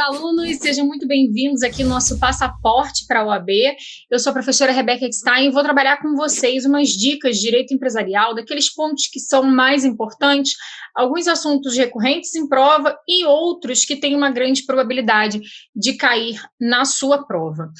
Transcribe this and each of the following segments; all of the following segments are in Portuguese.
alunos, sejam muito bem-vindos aqui no nosso passaporte para a OAB. Eu sou a professora Rebeca Eckstein e vou trabalhar com vocês umas dicas de direito empresarial, daqueles pontos que são mais importantes, alguns assuntos recorrentes em prova e outros que têm uma grande probabilidade de cair na sua prova.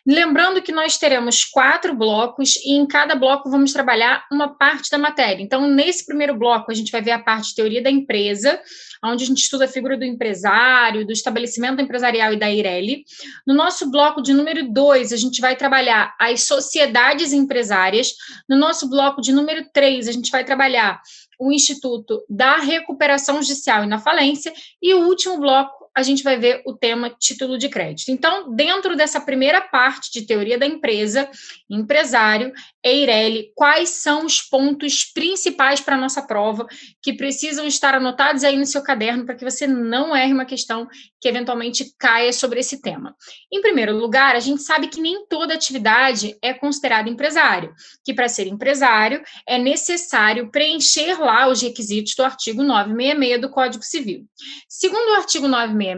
Lembrando que nós teremos 4 blocos e em cada bloco vamos trabalhar uma parte da matéria. Então, nesse primeiro bloco, a gente vai ver a parte de teoria da empresa, onde a gente estuda a figura do empresário, do estabelecimento empresarial e da Eireli. No nosso bloco de número 2, a gente vai trabalhar as sociedades empresárias. No nosso bloco de número 3, a gente vai trabalhar o Instituto da Recuperação Judicial e na Falência. E o último bloco, a gente vai ver o tema título de crédito. Então, dentro dessa primeira parte de teoria da empresa, empresário, Eireli, quais são os pontos principais para a nossa prova que precisam estar anotados aí no seu caderno para que você não erre uma questão que eventualmente caia sobre esse tema. Em primeiro lugar, a gente sabe que nem toda atividade é considerada empresário, que para ser empresário é necessário preencher lá os requisitos do artigo 966 do Código Civil. Segundo o artigo 966,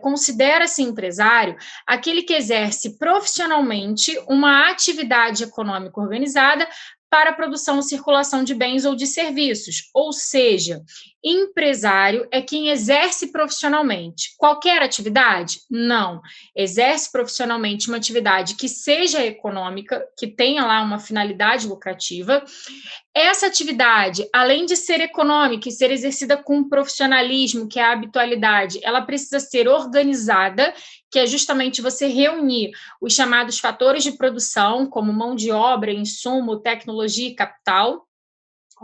considera-se empresário aquele que exerce profissionalmente uma atividade econômica organizada para a produção ou circulação de bens ou de serviços, ou seja, empresário é quem exerce profissionalmente. Qualquer atividade? Não. Exerce profissionalmente uma atividade que seja econômica, que tenha lá uma finalidade lucrativa. Essa atividade, além de ser econômica e ser exercida com profissionalismo, que é a habitualidade, ela precisa ser organizada, que é justamente você reunir os chamados fatores de produção, como mão de obra, insumo, tecnologia e capital.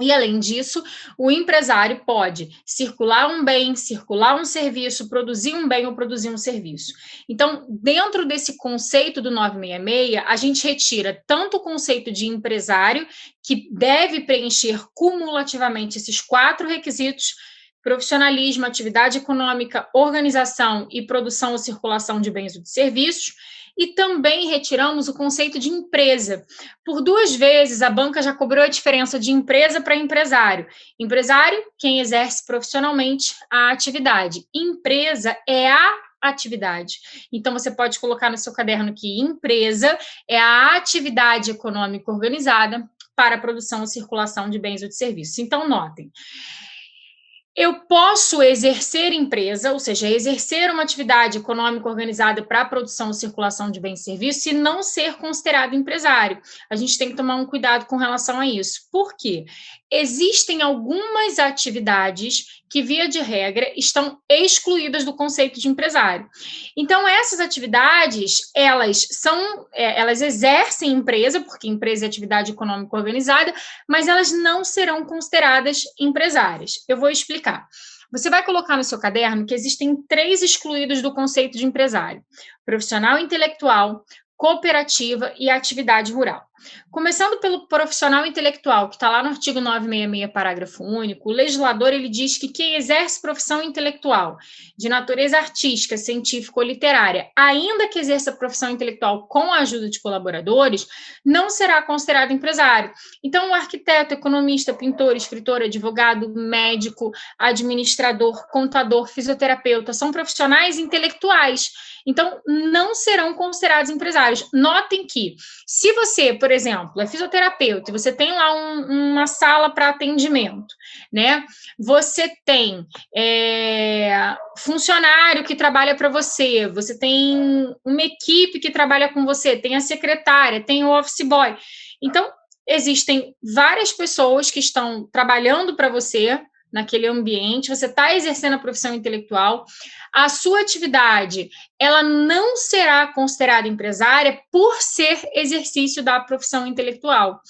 E, além disso, o empresário pode circular um bem, circular um serviço, produzir um bem ou produzir um serviço. Então, dentro desse conceito do 966, a gente retira tanto o conceito de empresário, que deve preencher cumulativamente esses 4 requisitos: profissionalismo, atividade econômica, organização e produção ou circulação de bens ou de serviços. E também retiramos o conceito de empresa. Por 2 vezes, a banca já cobrou a diferença de empresa para empresário. Empresário, quem exerce profissionalmente a atividade. Empresa é a atividade. Então, você pode colocar no seu caderno que empresa é a atividade econômica organizada para a produção ou circulação de bens ou de serviços. Então, notem. Eu posso exercer empresa, ou seja, exercer uma atividade econômica organizada para a produção ou circulação de bens e serviços e não ser considerado empresário. A gente tem que tomar um cuidado com relação a isso. Por quê? Existem algumas atividades que, via de regra, estão excluídas do conceito de empresário. Então, essas atividades, elas exercem empresa, porque empresa é atividade econômica organizada, mas elas não serão consideradas empresárias. Eu vou explicar. Você vai colocar no seu caderno que existem 3 excluídos do conceito de empresário: profissional intelectual, cooperativa e atividade rural. Começando pelo profissional intelectual, que está lá no artigo 966, parágrafo único, o legislador ele diz que quem exerce profissão intelectual de natureza artística, científica ou literária, ainda que exerça profissão intelectual com a ajuda de colaboradores, não será considerado empresário. Então, o arquiteto, economista, pintor, escritor, advogado, médico, administrador, contador, fisioterapeuta, são profissionais intelectuais. Então, não serão considerados empresários. Notem que, se você, por exemplo, é fisioterapeuta e você tem lá uma sala para atendimento, né? Você tem funcionário que trabalha para você, você tem uma equipe que trabalha com você, tem a secretária, tem o office boy. Então, existem várias pessoas que estão trabalhando para você naquele ambiente, você está exercendo a profissão intelectual, a sua atividade, ela não será considerada empresária por ser exercício da profissão intelectual.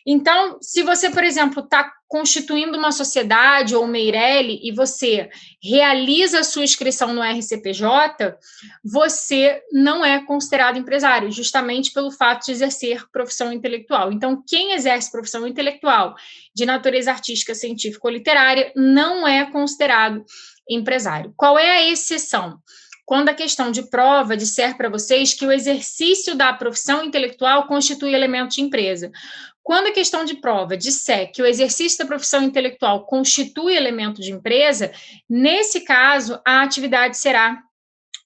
Então, se você, por exemplo, está constituindo uma sociedade ou uma Eireli e você realiza a sua inscrição no RCPJ, você não é considerado empresário, justamente pelo fato de exercer profissão intelectual. Então, quem exerce profissão intelectual de natureza artística, científica ou literária não é considerado empresário. Qual é a exceção? Quando a questão de prova disser para vocês que o exercício da profissão intelectual constitui elemento de empresa. Quando a questão de prova disser que o exercício da profissão intelectual constitui elemento de empresa, nesse caso, a atividade será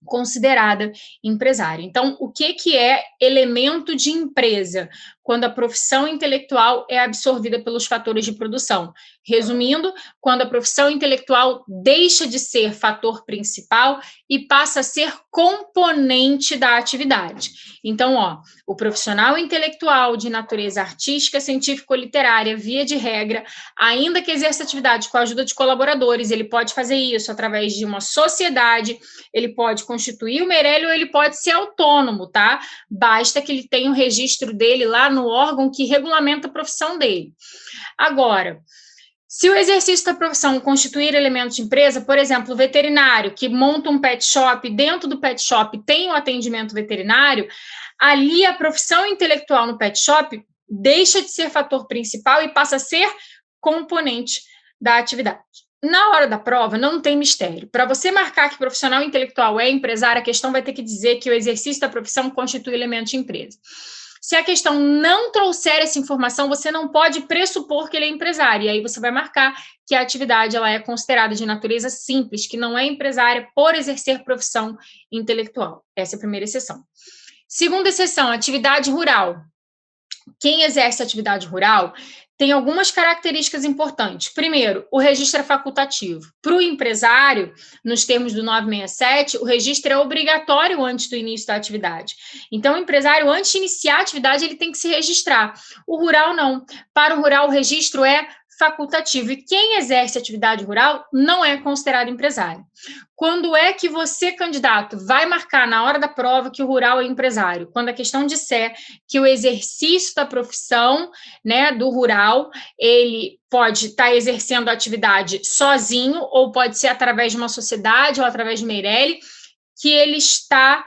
considerada empresária. Então, o que é elemento de empresa? Quando a profissão intelectual é absorvida pelos fatores de produção. Resumindo, quando a profissão intelectual deixa de ser fator principal e passa a ser componente da atividade. Então, o profissional intelectual de natureza artística, científica ou literária, via de regra, ainda que exerça atividade com a ajuda de colaboradores, ele pode fazer isso através de uma sociedade, ele pode constituir o Meirelles ou ele pode ser autônomo, tá? Basta que ele tenha o registro dele lá no órgão que regulamenta a profissão dele. Agora, se o exercício da profissão constituir elemento de empresa, por exemplo, o veterinário que monta um pet shop, dentro do pet shop tem o atendimento veterinário, ali a profissão intelectual no pet shop deixa de ser fator principal e passa a ser componente da atividade. Na hora da prova, não tem mistério. Para você marcar que profissional intelectual é empresário, a questão vai ter que dizer que o exercício da profissão constitui elemento de empresa. Se a questão não trouxer essa informação, você não pode pressupor que ele é empresário. E aí você vai marcar que a atividade ela é considerada de natureza simples, que não é empresária por exercer profissão intelectual. Essa é a primeira exceção. Segunda exceção, atividade rural. Quem exerce atividade rural tem algumas características importantes. Primeiro, o registro é facultativo. Para o empresário, nos termos do 967, o registro é obrigatório antes do início da atividade. Então, o empresário, antes de iniciar a atividade, ele tem que se registrar. O rural, não. Para o rural, o registro é facultativo. E quem exerce atividade rural não é considerado empresário. Quando é que você, candidato, vai marcar na hora da prova que o rural é empresário? Quando a questão disser que o exercício da profissão, né, do rural, ele pode estar exercendo a atividade sozinho, ou pode ser através de uma sociedade, ou através de Meirelles, que ele está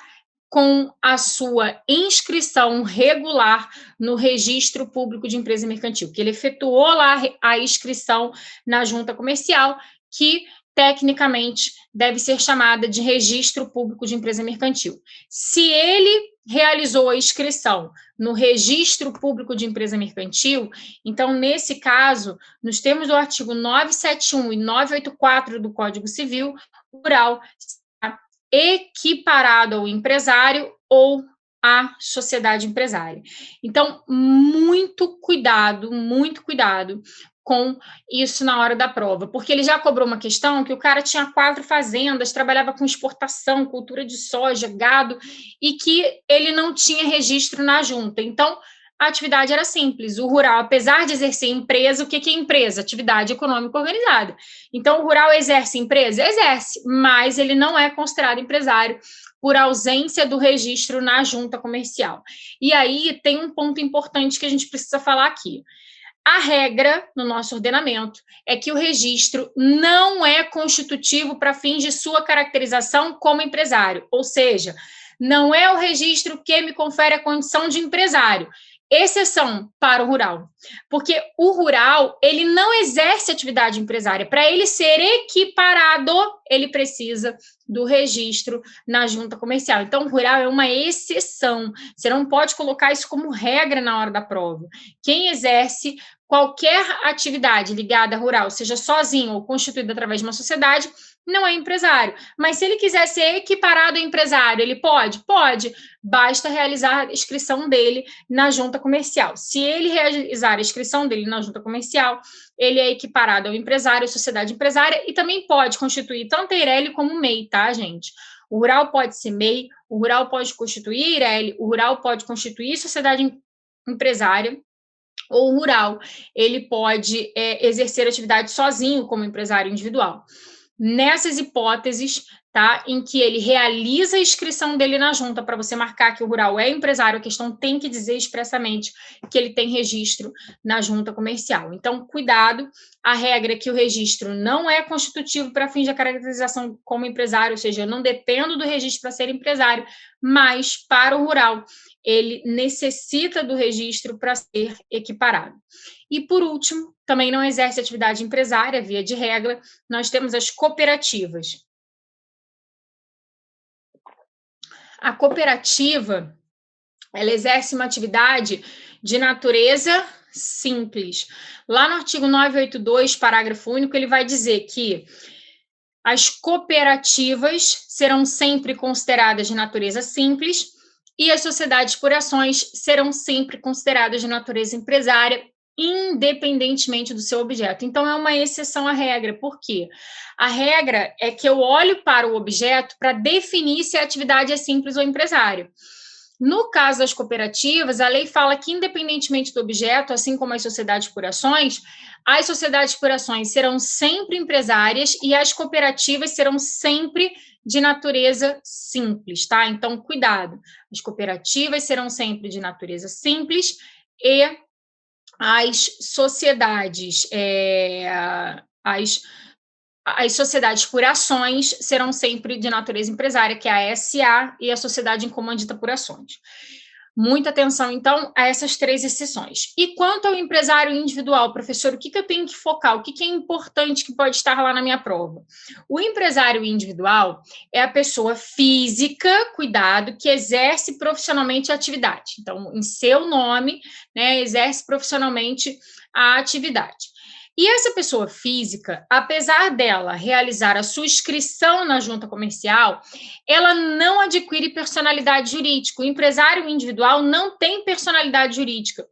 com a sua inscrição regular no Registro Público de Empresa Mercantil, que ele efetuou lá a inscrição na junta comercial, que tecnicamente deve ser chamada de Registro Público de Empresa Mercantil. Se ele realizou a inscrição no Registro Público de Empresa Mercantil, então, nesse caso, nos termos do artigo 971 e 984 do Código Civil, o rural equiparado ao empresário ou à sociedade empresária. Então, muito cuidado com isso na hora da prova, porque ele já cobrou uma questão que o cara tinha 4 fazendas, trabalhava com exportação, cultura de soja, gado, e que ele não tinha registro na junta. Então, a atividade era simples. O rural, apesar de exercer empresa, o que é empresa? Atividade econômica organizada. Então, o rural exerce empresa? Exerce, mas ele não é considerado empresário por ausência do registro na junta comercial. E aí tem um ponto importante que a gente precisa falar aqui. A regra no nosso ordenamento é que o registro não é constitutivo para fins de sua caracterização como empresário, ou seja, não é o registro que me confere a condição de empresário. Exceção para o rural, porque o rural, ele não exerce atividade empresária. Para ele ser equiparado, ele precisa do registro na junta comercial. Então, o rural é uma exceção. Você não pode colocar isso como regra na hora da prova. Quem exerce qualquer atividade ligada a rural, seja sozinho ou constituída através de uma sociedade, não é empresário. Mas se ele quiser ser equiparado a empresário, ele pode? Pode. Basta realizar a inscrição dele na junta comercial. Se ele realizar a inscrição dele na junta comercial, ele é equiparado ao empresário, à sociedade empresária, e também pode constituir tanto Eireli como MEI, tá, gente? O rural pode ser MEI, o rural pode constituir Eireli, o rural pode constituir sociedade empresária, ou o rural, ele pode exercer atividade sozinho como empresário individual. Nessas hipóteses, tá, em que ele realiza a inscrição dele na junta, para você marcar que o rural é empresário, a questão tem que dizer expressamente que ele tem registro na junta comercial. Então, cuidado, a regra é que o registro não é constitutivo para fins de caracterização como empresário, ou seja, eu não dependo do registro para ser empresário, mas para o rural, ele necessita do registro para ser equiparado. E, por último, também não exerce atividade empresária, via de regra, nós temos as cooperativas. A cooperativa, ela exerce uma atividade de natureza simples. Lá no artigo 982, parágrafo único, ele vai dizer que As cooperativas serão sempre consideradas de natureza simples e as sociedades por ações serão sempre consideradas de natureza empresária, independentemente do seu objeto. Então, é uma exceção à regra. Por quê? A regra é que eu olho para o objeto para definir se a atividade é simples ou empresária. No caso das cooperativas, a lei fala que, independentemente do objeto, assim como as sociedades por ações serão sempre empresárias e as cooperativas serão sempre de natureza simples, tá? Então, cuidado. As cooperativas serão sempre de natureza simples e as sociedades, as sociedades por ações serão sempre de natureza empresária, que é a SA e a sociedade em comandita por ações. Muita atenção, então, a essas 3 exceções. E quanto ao empresário individual, professor, o que eu tenho que focar? O que é importante que pode estar lá na minha prova? O empresário individual é a pessoa física, cuidado, que exerce profissionalmente a atividade. Então, em seu nome, né, exerce profissionalmente a atividade. E essa pessoa física, apesar dela realizar a sua inscrição na junta comercial, ela não adquire personalidade jurídica. O empresário individual não tem personalidade jurídica.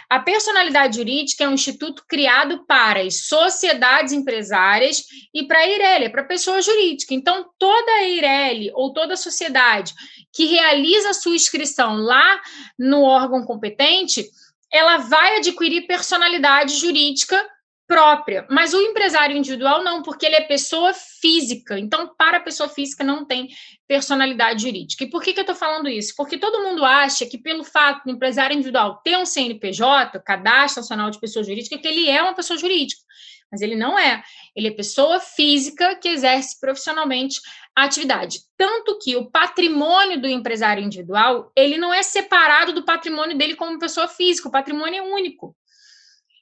A personalidade jurídica é um instituto criado para as sociedades empresárias e para a Eireli, para a pessoa jurídica. Então, toda a Eireli ou toda sociedade que realiza a sua inscrição lá no órgão competente, ela vai adquirir personalidade jurídica própria, mas o empresário individual não, porque ele é pessoa física, então para a pessoa física não tem personalidade jurídica. E por que eu estou falando isso? Porque todo mundo acha que pelo fato do empresário individual ter um CNPJ, Cadastro Nacional de Pessoa Jurídica, que ele é uma pessoa jurídica, mas ele não é, ele é pessoa física que exerce profissionalmente a atividade, tanto que o patrimônio do empresário individual, ele não é separado do patrimônio dele como pessoa física, o patrimônio é único.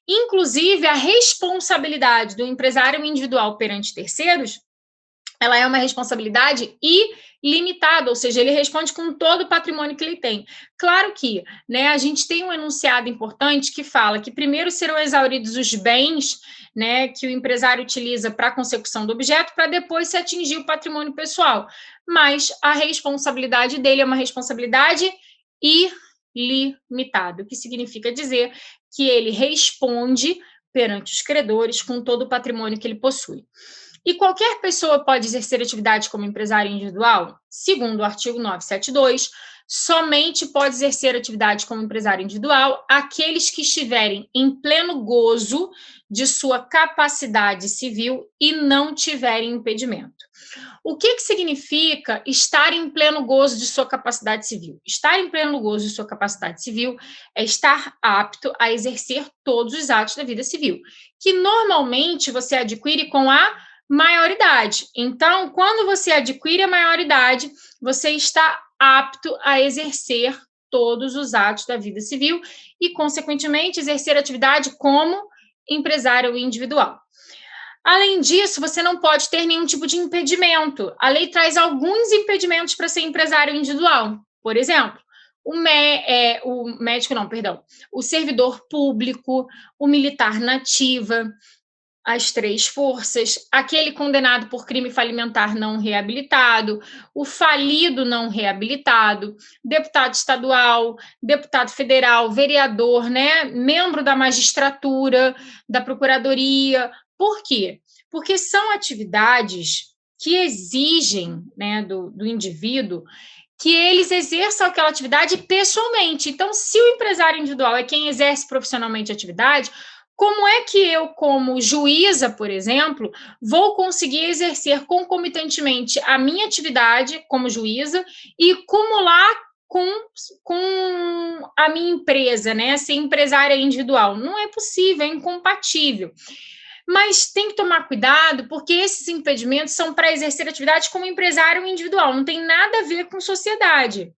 Inclusive, a responsabilidade do empresário individual perante terceiros, ela é uma responsabilidade ilimitada, ou seja, ele responde com todo o patrimônio que ele tem. Claro que, né, a gente tem um enunciado importante que fala que primeiro serão exauridos os bens, né, que o empresário utiliza para a consecução do objeto, para depois se atingir o patrimônio pessoal. Mas a responsabilidade dele é uma responsabilidade ilimitada, o que significa dizer que ele responde perante os credores com todo o patrimônio que ele possui. E qualquer pessoa pode exercer atividade como empresário individual? Segundo o artigo 972, somente pode exercer atividade como empresário individual aqueles que estiverem em pleno gozo de sua capacidade civil e não tiverem impedimento. O que significa estar em pleno gozo de sua capacidade civil? Estar em pleno gozo de sua capacidade civil é estar apto a exercer todos os atos da vida civil, que normalmente você adquire com a maioridade. Então, quando você adquire a maioridade, você está apto a exercer todos os atos da vida civil e, consequentemente, exercer atividade como empresário individual. Além disso, você não pode ter nenhum tipo de impedimento. A lei traz alguns impedimentos para ser empresário individual. Por exemplo, o servidor público, o militar na ativa, as 3 forças, aquele condenado por crime falimentar não reabilitado, o falido não reabilitado, deputado estadual, deputado federal, vereador, né, membro da magistratura, da procuradoria. Por quê? Porque são atividades que exigem, né, do indivíduo que eles exerçam aquela atividade pessoalmente. Então, se o empresário individual é quem exerce profissionalmente a atividade, como é que eu, como juíza, por exemplo, vou conseguir exercer concomitantemente a minha atividade como juíza e cumular com a minha empresa, né? Ser empresária individual? Não é possível, é incompatível. Mas tem que tomar cuidado, porque esses impedimentos são para exercer atividade como empresário individual, não tem nada a ver com sociedade.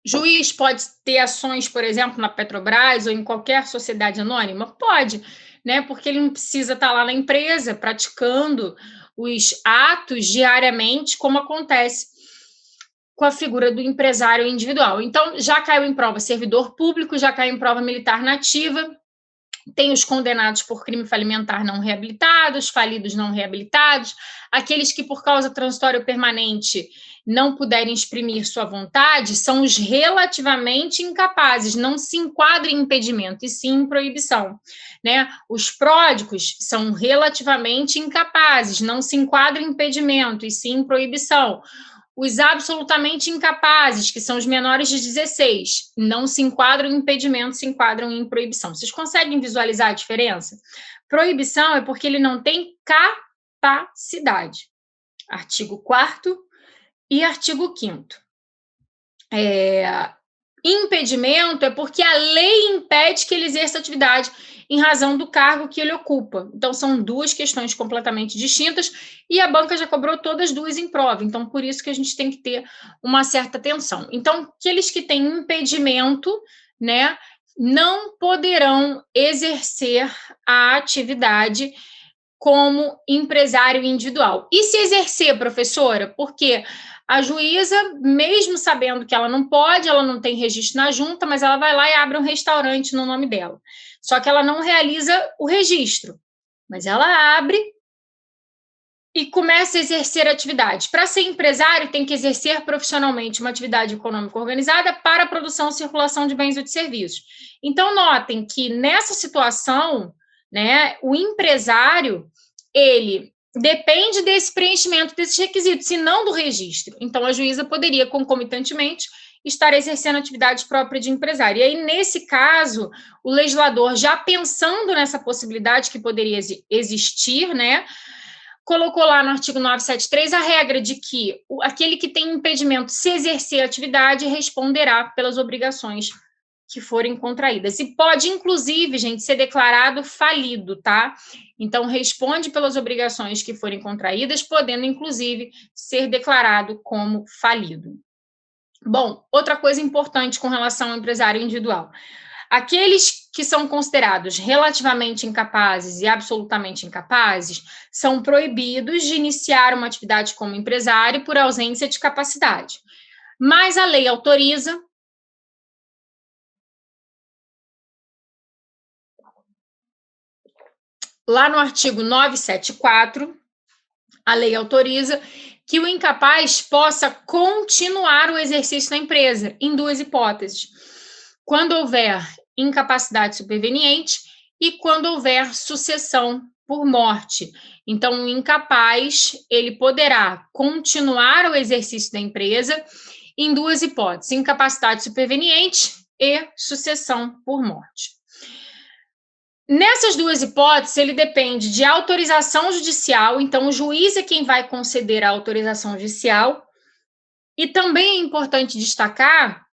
Juiz pode ter ações, por exemplo, na Petrobras ou em qualquer sociedade anônima? Pode, né? Porque ele não precisa estar lá na empresa praticando os atos diariamente, como acontece com a figura do empresário individual. Então, já caiu em prova servidor público, já caiu em prova militar na ativa, Tem os condenados por crime falimentar não reabilitados, falidos não reabilitados, aqueles que, por causa transitória permanente, não puderem exprimir sua vontade, são os relativamente incapazes, não se enquadram em impedimento, e sim em proibição. Né? Os pródigos são relativamente incapazes, não se enquadram em impedimento, e sim em proibição. Os absolutamente incapazes, que são os menores de 16, não se enquadram em impedimento, se enquadram em proibição. Vocês conseguem visualizar a diferença? Proibição é porque ele não tem capacidade. Artigo 4º e artigo 5º. Impedimento é porque a lei impede que ele exerça atividade em razão do cargo que ele ocupa. Então, são duas questões completamente distintas e a banca já cobrou todas duas em prova. Então, por isso que a gente tem que ter uma certa atenção. Então, aqueles que têm impedimento, né, não poderão exercer a atividade como empresário individual. E se exercer, professora? Porque a juíza, mesmo sabendo que ela não pode, ela não tem registro na junta, mas ela vai lá e abre um restaurante no nome dela. Só que ela não realiza o registro, mas ela abre e começa a exercer atividade. Para ser empresário, tem que exercer profissionalmente uma atividade econômica organizada para a produção e circulação de bens ou de serviços. Então, notem que nessa situação, né, o empresário, ele depende desse preenchimento desses requisitos, e não do registro. Então, a juíza poderia, concomitantemente, estar exercendo atividade própria de empresário. E aí, nesse caso, o legislador, já pensando nessa possibilidade que poderia existir, né, colocou lá no artigo 973 a regra de que aquele que tem impedimento se exercer a atividade responderá pelas obrigações que forem contraídas. E pode, inclusive, gente, ser declarado falido, tá? Então, responde pelas obrigações que forem contraídas, podendo, inclusive, ser declarado como falido. Bom, outra coisa importante com relação ao empresário individual. Aqueles que são considerados relativamente incapazes e absolutamente incapazes são proibidos de iniciar uma atividade como empresário por ausência de capacidade. Mas a lei autoriza lá no artigo 974, a lei autoriza que o incapaz possa continuar o exercício da empresa, em duas hipóteses. Quando houver incapacidade superveniente e quando houver sucessão por morte. Então, o incapaz, ele poderá continuar o exercício da empresa em duas hipóteses, incapacidade superveniente e sucessão por morte. Nessas duas hipóteses, ele depende de autorização judicial, então o juiz é quem vai conceder a autorização judicial, e também é importante destacar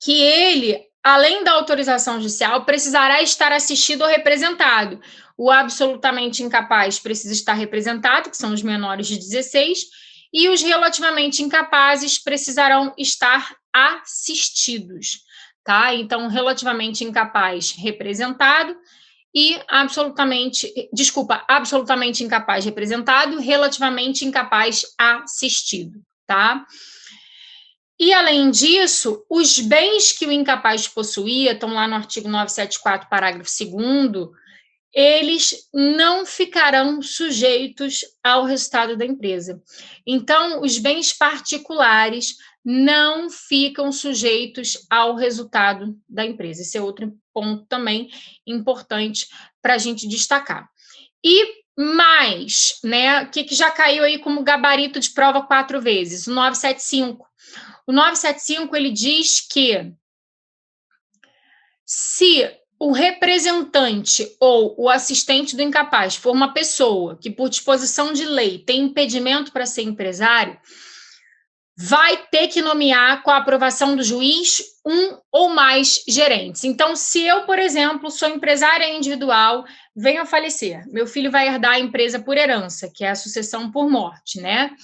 que ele, além da autorização judicial, precisará estar assistido ou representado. O absolutamente incapaz precisa estar representado, que são os menores de 16, e os relativamente incapazes precisarão estar assistidos. Tá? Então, relativamente incapaz representado e absolutamente incapaz representado, relativamente incapaz assistido, tá? E, além disso, os bens que o incapaz possuía, estão lá no artigo 974, parágrafo 2º, eles não ficarão sujeitos ao resultado da empresa. Então, os bens particulares não ficam sujeitos ao resultado da empresa. Esse é outro ponto também importante para a gente destacar. E mais, né, o que já caiu aí como gabarito de prova 4 vezes? O 975. O 975, ele diz que se o representante ou o assistente do incapaz for uma pessoa que, por disposição de lei, tem impedimento para ser empresário, vai ter que nomear, com a aprovação do juiz, um ou mais gerentes. Então, se eu, por exemplo, sou empresária individual, venho a falecer, meu filho vai herdar a empresa por herança, que é a sucessão por morte, né?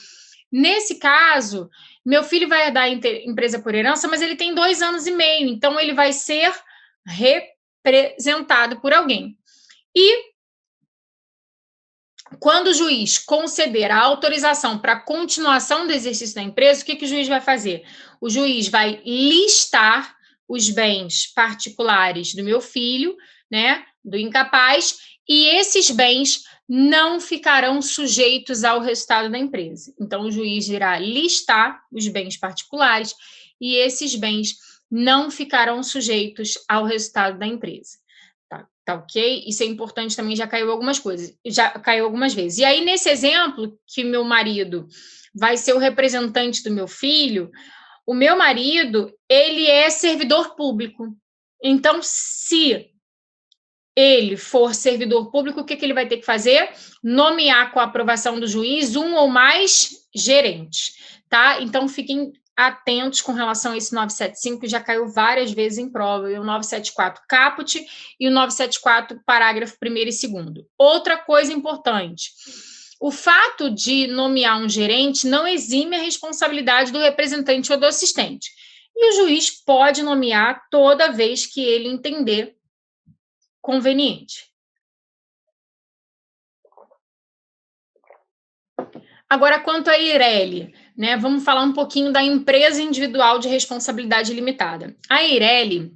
Nesse caso, meu filho vai herdar a empresa por herança, mas ele tem 2 anos e meio, então ele vai ser representado por alguém. E quando o juiz conceder a autorização para a continuação do exercício da empresa, o que o juiz vai fazer? O juiz vai listar os bens particulares do meu filho, né, do incapaz, e esses bens não ficarão sujeitos ao resultado da empresa. Então, o juiz irá listar os bens particulares e esses bens não ficarão sujeitos ao resultado da empresa. Tá ok? Isso é importante também, já caiu algumas coisas, já caiu algumas vezes. E aí, nesse exemplo, que meu marido vai ser o representante do meu filho, o meu marido, ele é servidor público. Então, se ele for servidor público, o que ele vai ter que fazer? Nomear com a aprovação do juiz um ou mais gerentes, tá? Então, fiquem atentos com relação a esse 975, que já caiu várias vezes em prova, e o 974 caput e o 974 parágrafo 1º e 2º. Outra coisa importante, o fato de nomear um gerente não exime a responsabilidade do representante ou do assistente, e o juiz pode nomear toda vez que ele entender conveniente. Agora, quanto à Eireli, né, vamos falar um pouquinho da empresa individual de responsabilidade limitada. A Eireli,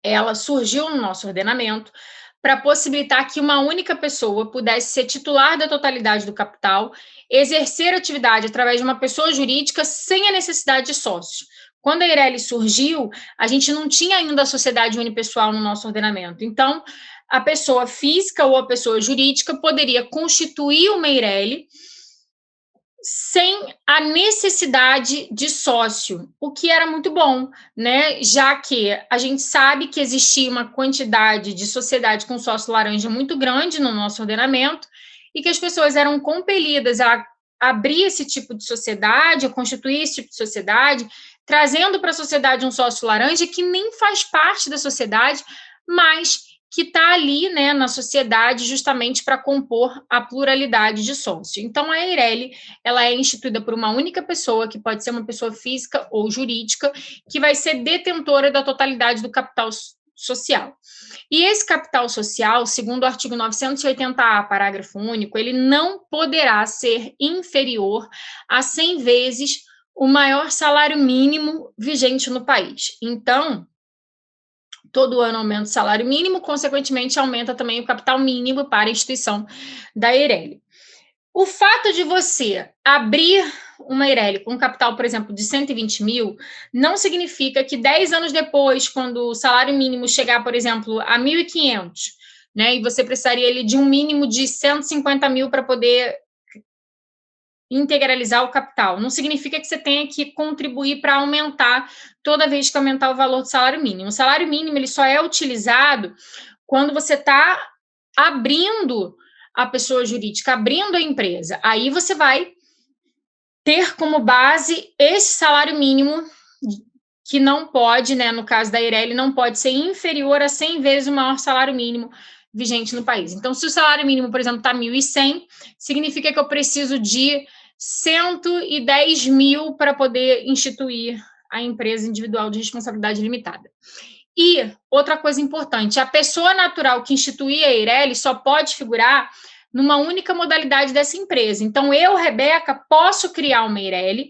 ela surgiu no nosso ordenamento para possibilitar que uma única pessoa pudesse ser titular da totalidade do capital, exercer atividade através de uma pessoa jurídica sem a necessidade de sócios. Quando a Eireli surgiu, a gente não tinha ainda a sociedade unipessoal no nosso ordenamento. Então, a pessoa física ou a pessoa jurídica poderia constituir uma Eireli sem a necessidade de sócio, o que era muito bom, né? Já que a gente sabe que existia uma quantidade de sociedade com sócio laranja muito grande no nosso ordenamento e que as pessoas eram compelidas a abrir esse tipo de sociedade, a constituir esse tipo de sociedade, trazendo para a sociedade um sócio laranja que nem faz parte da sociedade, mas que está ali, né, na sociedade justamente para compor a pluralidade de sócio. Então, a Eireli, ela é instituída por uma única pessoa, que pode ser uma pessoa física ou jurídica, que vai ser detentora da totalidade do capital social. E esse capital social, segundo o artigo 980-A, parágrafo único, ele não poderá ser inferior a 100 vezes o maior salário mínimo vigente no país. Então, todo ano aumenta o salário mínimo, consequentemente, aumenta também o capital mínimo para a instituição da Eireli. O fato de você abrir uma Eireli com um capital, por exemplo, de 120 mil, não significa que 10 anos depois, quando o salário mínimo chegar, por exemplo, a 1.500, né, e você precisaria de um mínimo de 150 mil para poder integralizar o capital. Não significa que você tenha que contribuir para aumentar toda vez que aumentar o valor do salário mínimo. O salário mínimo ele só é utilizado quando você está abrindo a pessoa jurídica, abrindo a empresa. Aí você vai ter como base esse salário mínimo que não pode, né, no caso da Eireli, não pode ser inferior a 100 vezes o maior salário mínimo vigente no país. Então, se o salário mínimo, por exemplo, está 1.100, significa que eu preciso de 110 mil para poder instituir a empresa individual de responsabilidade limitada. E outra coisa importante, a pessoa natural que instituir a Eireli só pode figurar numa única modalidade dessa empresa. Então, eu, Rebeca, posso criar uma Eireli,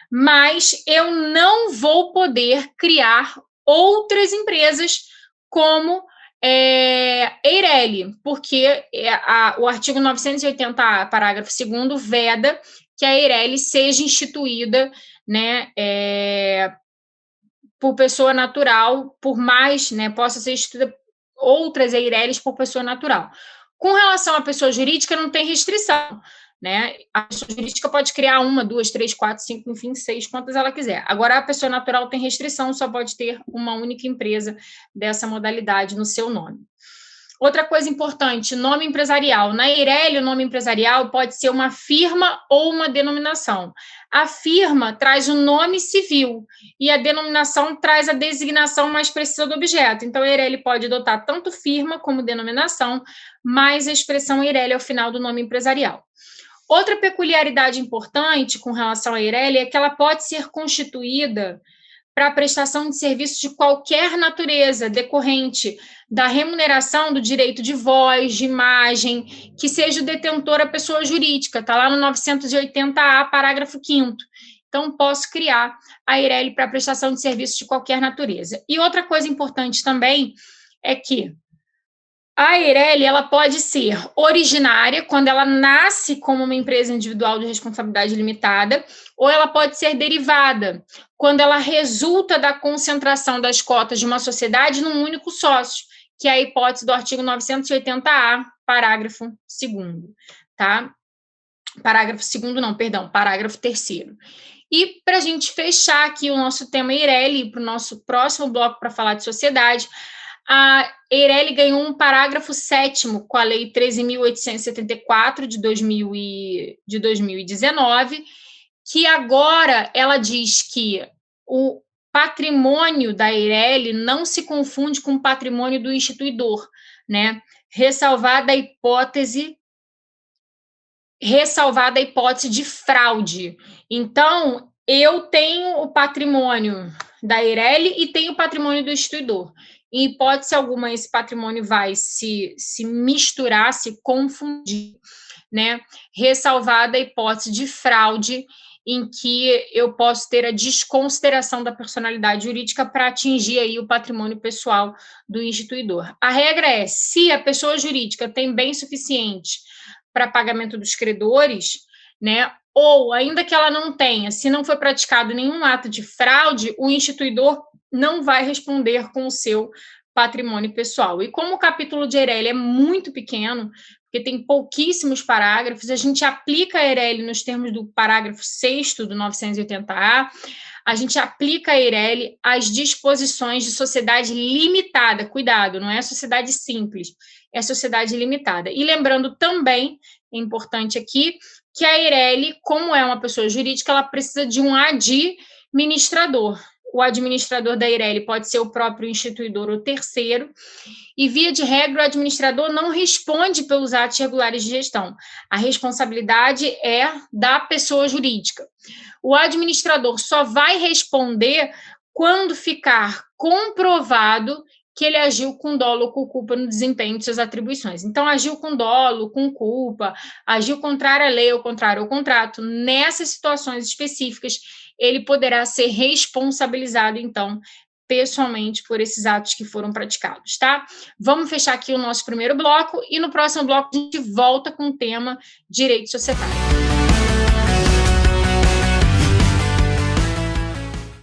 mas eu não vou poder criar outras empresas como Eireli, porque o artigo 980-A, parágrafo 2º, veda que a Eireli seja instituída, né, por pessoa natural, por mais, né, possa ser instituída outras Eirelis por pessoa natural. Com relação à pessoa jurídica, não tem restrição, né? A pessoa jurídica pode criar 1, 2, 3, 4, 5, enfim, 6, quantas ela quiser. Agora, a pessoa natural tem restrição, só pode ter uma única empresa dessa modalidade no seu nome. Outra coisa importante, nome empresarial. Na Eireli, o nome empresarial pode ser uma firma ou uma denominação. A firma traz o nome civil e a denominação traz a designação mais precisa do objeto. Então, a Eireli pode adotar tanto firma como denominação, mais a expressão Eireli ao final do nome empresarial. Outra peculiaridade importante com relação à Eireli é que ela pode ser constituída para a prestação de serviços de qualquer natureza, decorrente da remuneração do direito de voz, de imagem, que seja o detentor a pessoa jurídica, está lá no 980-A, parágrafo 5º. Então, posso criar a Eireli para prestação de serviços de qualquer natureza. E outra coisa importante também é que a Eireli, ela pode ser originária, quando ela nasce como uma empresa individual de responsabilidade limitada, ou ela pode ser derivada, quando ela resulta da concentração das cotas de uma sociedade num único sócio, que é a hipótese do artigo 980-A, parágrafo 2º, tá? Parágrafo 2º não, perdão, parágrafo 3º. E para a gente fechar aqui o nosso tema Eireli, para o nosso próximo bloco para falar de sociedade, a Eireli ganhou um parágrafo 7º com a Lei 13.874 de 2019, que agora ela diz que o patrimônio da Eireli não se confunde com o patrimônio do instituidor, né? Ressalvada a hipótese de fraude. Então, eu tenho o patrimônio da Eireli e tenho o patrimônio do instituidor. Em hipótese alguma, esse patrimônio vai se misturar, se confundir, né? Ressalvada a hipótese de fraude, em que eu posso ter a desconsideração da personalidade jurídica para atingir aí o patrimônio pessoal do instituidor. A regra é, se a pessoa jurídica tem bem suficiente para pagamento dos credores, né? Ou, ainda que ela não tenha, se não foi praticado nenhum ato de fraude, o instituidor não vai responder com o seu patrimônio pessoal. E como o capítulo de Eireli é muito pequeno, porque tem pouquíssimos parágrafos, a gente aplica a Eireli nos termos do parágrafo 6º do 980-A, a gente aplica a Eireli às disposições de sociedade limitada. Cuidado, não é sociedade simples, é sociedade limitada. E lembrando também, é importante aqui, que a Eireli, como é uma pessoa jurídica, ela precisa de um administrador. O administrador da Eireli pode ser o próprio instituidor ou terceiro, e, via de regra, o administrador não responde pelos atos regulares de gestão. A responsabilidade é da pessoa jurídica. O administrador só vai responder quando ficar comprovado que ele agiu com dolo ou com culpa no desempenho de suas atribuições. Então, agiu com dolo, com culpa, agiu contrário à lei ou contrário ao contrato, nessas situações específicas, ele poderá ser responsabilizado, então, pessoalmente por esses atos que foram praticados, tá? Vamos fechar aqui o nosso primeiro bloco e no próximo bloco a gente volta com o tema direito societário.